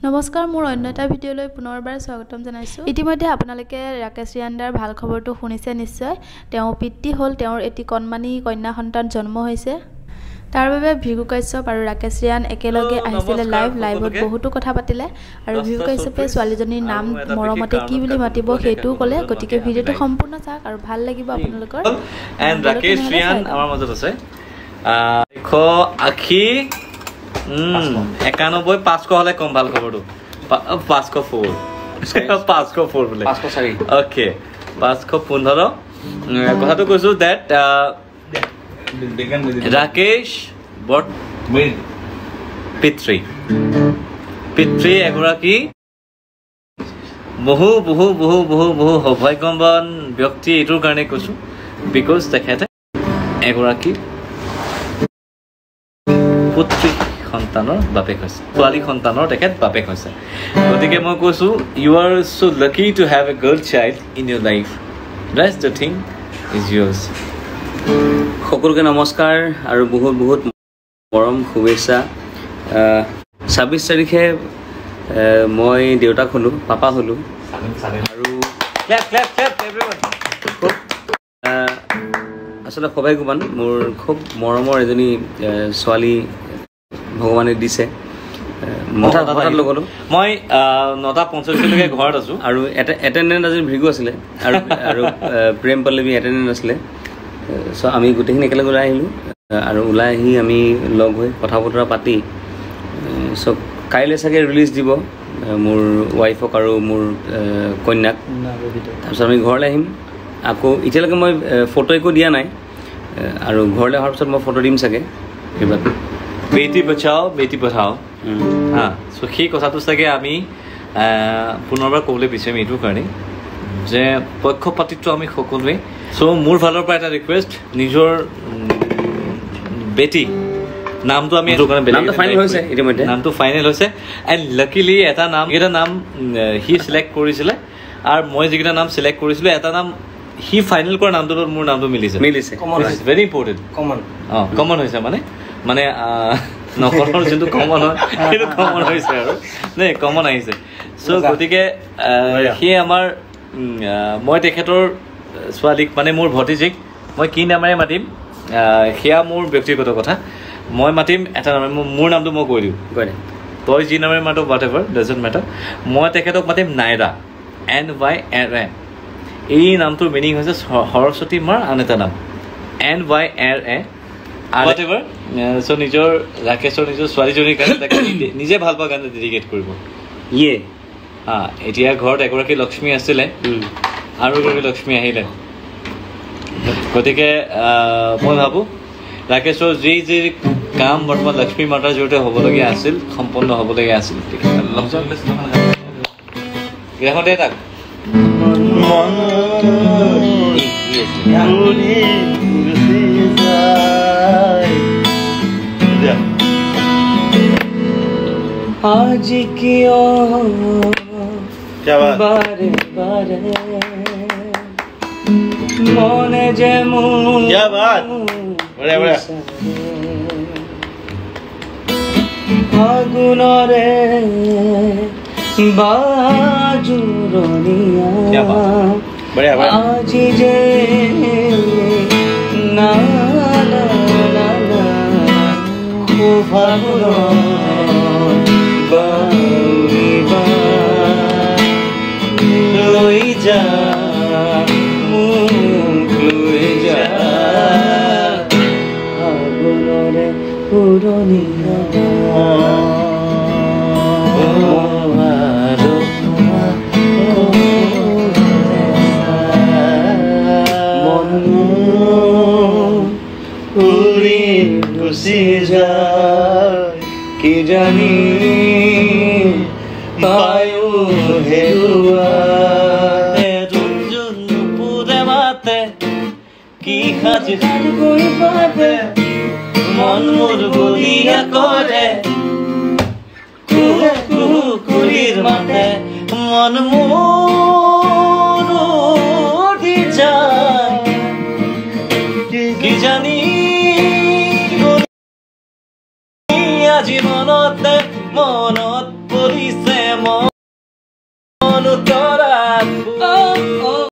নমস্কাৰ মোৰ অন্য এটা ভিডিঅ'লৈ পুনৰবাৰ স্বাগতম জনাইছো। ইতিমধ্যে আপোনালোকে ৰাকেশ ৰিয়ানদাৰ ভাল খবৰটো শুনিছে নিশ্চয়। তেওঁ পিতৃ হ'ল, তেওঁৰ এটি কণমানি কন্যা সন্তান জন্ম হৈছে। তাৰ বাবে ভিগু কাশ্যপ আৰু ৰাকেশ ৰিয়ান একেলগে আহিছিলে লাইভত বহুতো কথা পাতিলে আৰু ভিগু কাশ্যপে ছোৱালীজনীৰ নাম মৰমতে কি বুলি মাতিব সেইটোও ক'লে। গতিকে ভিডিঅ'টো সম্পূৰ্ণ চাওক আৰু ভাল লাগিব আপোনালোকৰ। এণ্ড ৰাকেশ ৰিয়ান আমাৰ মাজত আছে 180 91 500 হলে কম ভাল খবৰটো 504 504 বোলে 504 ওকে 515 কথাটো কৈছো দ্যাট ৰাকেশ বট পিতৃ এগৰাকী বহু বহু বহু বহু বহু সৌভাগ্যৱান ব্যক্তি এইটোৰ কাৰণে কৈছো বিকজ তেখেতে এগৰাকী পুত্ৰী সন্তানৰ বাপেক হৈছে, ছোৱালী সন্তানৰ তেখেত বাপেক হৈছে। গতিকে মই কৈছো you are so lucky to have a girl child in your life. That's the thing is years. সকলোকে নমস্কাৰ আৰু বহুত বহুত মৰম শুভেচ্ছা। 26 তাৰিখে মই দেউতাক হ'লোঁ, পাপা হ'লোঁ আৰু আচলতে সৌভাগ্যৱান মোৰ খুব মৰমৰ এজনী ছোৱালী ভগৱানে দিছে। মই 9:45 ঘৰত আছো আৰু এটেণ্ডেণ্ট আজি ভিগু আছিলে আৰু প্ৰেম পল্লৱী এটেণ্ডেণ্ট আছিলে। চ' আমি গোটেইখিনি একেলগে ওলাই আহিলোঁ আৰু ওলাই আহি আমি লগ হৈ কথা বতৰা পাতি চ' কাইলৈ চাগে ৰিলিজ দিব মোৰ ৱাইফক আৰু মোৰ কন্যাক। তাৰপিছত আমি ঘৰলৈ আহিম। আকৌ এতিয়ালৈকে মই ফটো একো দিয়া নাই আৰু ঘৰলৈ অহাৰ পিছত মই ফটো দিম চাগে। এইবাৰ বেটি বচাও বেটি পঢ়াও হা। চ' সেই কথাটো চাগে আমি পুনৰবাৰ ক'বলৈ বিচাৰিম এইটো কাৰণে যে পক্ষপাতিত্ব আমি সকলোৱে। চ' মোৰ ফালৰ পৰা এটা ৰিকুৱেষ্ট, নিজৰ বেটি নামটো আমি নামটো ফাইনেল হৈছে এণ্ড লাকিলি এটা নাম সি চিলেক্ট কৰিছিলে আৰু মই যিকেইটা নাম চিলেক্ট কৰিছিলোঁ এটা নাম সি ফাইনেল কৰা নামটোৰ লগত মোৰ নামটো মিলিছে ভেৰি ইম্পৰ্টেণ্ট। কমন হৈছে মানে নকলৰ যোনটো কমন হয় সেইটো কমন হৈছে আৰু দেই, কমন আহিছে। চ' গতিকে সি আমাৰ মই তেখেতৰ ছোৱালীক মানে মোৰ ভতিজীক মই কি নামেৰে মাতিম সেয়া মোৰ ব্যক্তিগত কথা। মই মাতিম এটা নামে, মোৰ নামটো মই কৈ দিওঁ, তই যি নামেৰে মাতো হোৱাট এভাৰ ডাজন্ট মেটাৰ। মই তেখেতক মাতিম নাইৰা, NYRA। এই নামটোৰ মিনিং হৈছে সৰস্বতী মাৰ আন এটা নাম, NYRA হোৱাট এভাৰ। চ' নিজৰ ৰাকেশৰ নিজৰ ছোৱালীজনীৰ কাৰণে নিজে ভাল পোৱা গানটো ডেডিকেট কৰিব। এতিয়া ঘৰত এগৰাকী লক্ষ্মী আছিলে আৰু এগৰাকী লক্ষ্মী আহিলে। গতিকে মই ভাবোঁ ৰাকেশৰ যি কাম বৰ্তমান লক্ষ্মী মাতাৰ জৰিয়তে হ'বলগীয়া আছিল, সম্পন্ন হ'বলগীয়া আছিল। গ্ৰাহতে তাক आज किया बारे बारे मोने जेमू क्या बात बढ़िया फागुनरे बाजुरनिया क्या बात बढ़िया आज जे ना ना ना ना ओ फागुन লৈ যা মোক লৈ যা ফাগুনৰে পুৰণিয়া উৰি গুচি যায় কি জানি পায়ো হেৰুৱা কি সাজি গৈ পাবে মন মোৰ বলিয়া কৰে কুকুৰীৰ মাতে মন মোৰ দি যায় কি জানি জীৱনতে মনত পৰিছে মন উত্তৰ